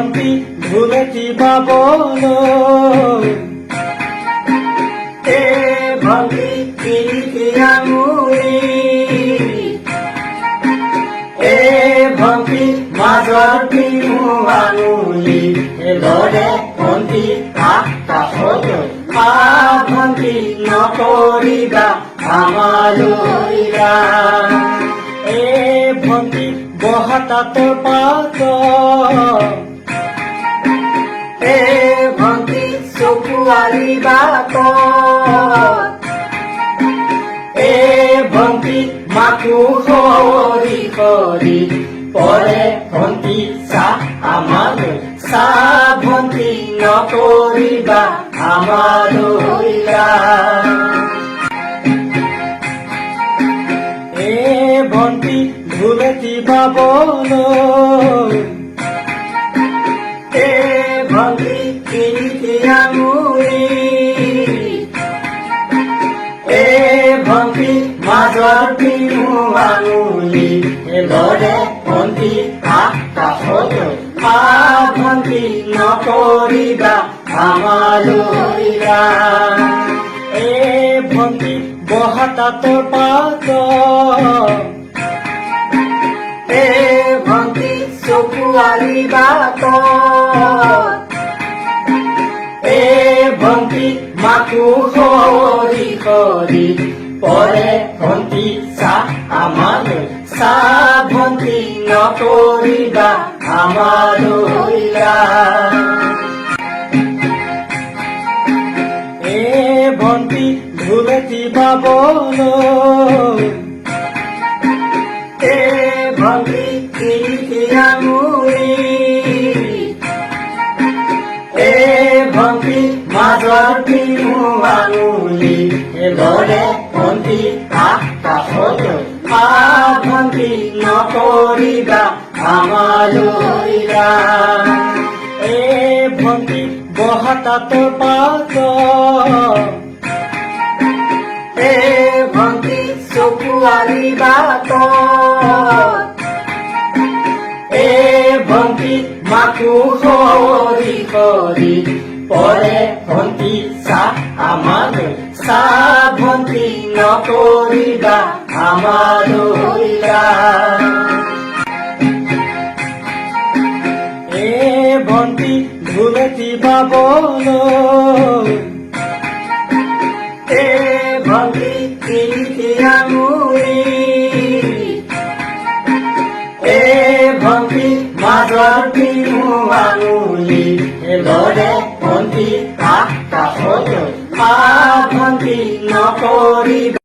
ভন্টি ভুলে কিবা বলো এ ভন্টি কি আঙুলি এ ভন্টি মাজৰ পিনু আঙুলি লৰে ভন্টি কাষলৈ ভন্টি নকৰিবা আমালৈৰা এ ভন্টি বহতাতৰ পাত এ ভন্টি চকুৱাৰী বাট এ ভন্টি মাকো সৰি সৰি পৰে ভন্টি চাহ আমালৈ চাহ ভন্টি নকৰিবা আমালৈৰা এ ভন্টি ভুলে কিবা বলো এ ভন্টি কি আঙুলি এ ভন্টি মাজৰ পিনু আঙুলি লৰে ভন্টি কাষলৈ ভন্টি নকৰিবা আমালৈৰা এ ভন্টি বহতাতৰ পাত এ ভন্টি চকুৱাৰী বাট এ ভন্টি মাকো সৰি সৰি পৰে ভন্টি চাহ আমালৈ চাহ ভন্টি নকৰিবা আমালৈৰা এ ভন্টি ভুলে কিবা বলো এ ভন্টি কি আঙুলি এ ভন্টি মাজৰ পিনু আঙুলি লৰে ভন্টি কাষলৈ ভন্টি নকৰিবা আমালৈৰা এ ভন্টি বহতাতৰ পাত এ ভন্টি চকুৱাৰী বাট এ ভন্টি মাকো সৰি সৰি পৰে ভন্টি চাহ আমালৈ চাহ ভন্টি নকৰিবা আমালৈৰা এ ভন্টি ভুলে কিবা বলো এ ভন্টি কি আঙুলি এ ভন্টি মাজৰ পিনু আঙুলি লৰে ভন্টি কাষলৈ ভন্টি নকৰিবা